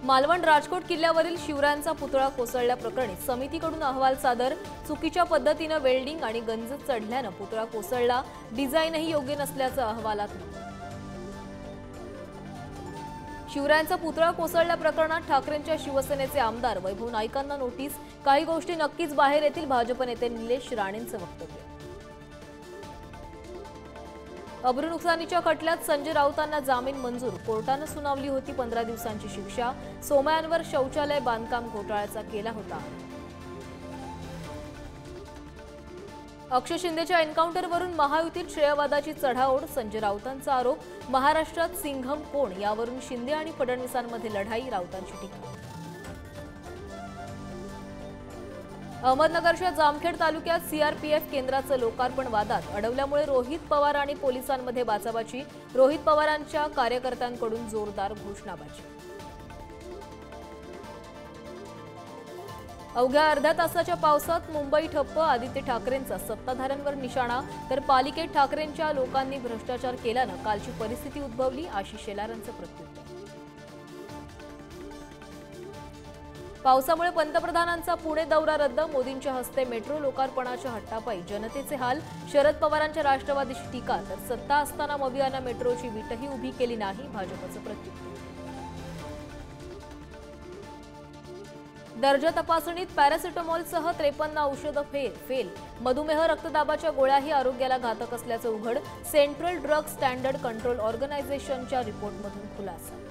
मालवण राजकोट किल्ल्यावरील शिवरायांचा पुतळा कोसळल्याप्रकरणी समितीकडून अहवाल सादर। चुकीच्या पद्धतीने वेल्डिंग आणि गंज चढल्याने पुतळा कोसळला, डिझाईनही योग्य नसल्याचं अहवालात नमूद। शिवरायांचा पुतळा कोसळल्या प्रकरणात ठाकरेंच्या शिवसेनेचे आमदार वैभव नाईकांना नोटीस। काही गोष्टी नक्कीच बाहेर येतील, भाजप नेते निलेश राणेंचं वक्तव्य। अब्रू नुकसानीच्या खटल्यात संजय राऊतांना जामीन मंजूर। कोर्टाने सुनावली होती 15 दिवसांची शिक्षा। सोमयांवर शौचालय बांधकाम घोटाळ्याचा केला होता। अक्षय शिंदेच्या एन्काउंटरवरून महायुतीत श्रेयवादाची चढाओढ। संजय राऊतांचा आरोप। महाराष्ट्रात सिंघम कोण यावरून शिंदे आणि फडणवीसांमध्ये लढाई, राऊतांची टीका। अहमदनगरच्या जामखेड तालुक्यात सीआरपीएफ केंद्राचं लोकार्पण वादात अडवल्यामुळे रोहित पवार आणि पोलिसांमध्ये बाचाबाची। रोहित पवारांच्या कार्यकर्त्यांकडून जोरदार घोषणाबाजी। अवघ्या अर्ध्या तासाच्या पावसात मुंबई ठप्प। आदित्य ठाकरेंचा सत्ताधाऱ्यांवर निशाणा, तर पालिकेत ठाकरेंच्या लोकांनी भ्रष्टाचार केल्यानं कालची परिस्थिती उद्भवली। आशिष शेलारांचं प्रत्युत्तर। पावसामुळे पंतप्रधानांचा पुणे दौरा रद्द। मोदींच्या हस्ते मेट्रो लोकार्पणाच्या हट्टापायी जनतेचे हाल। शरद पवारांच्या राष्ट्रवादीची टीका, तर सत्ता असताना मवियानं मेट्रोची वीटही उभी केली नाही, भाजपचं प्रत्युत्तर। दर्जा तपासणीत पॅरासिटामॉलसह 53 औषधं फेल। मधुमेह, रक्तदाबाच्या गोळ्याही आरोग्याला घातक असल्याचं उघड। सेंट्रल ड्रग स्टँडर्ड कंट्रोल ऑर्गनायझेशनच्या रिपोर्टमधून खुलासा।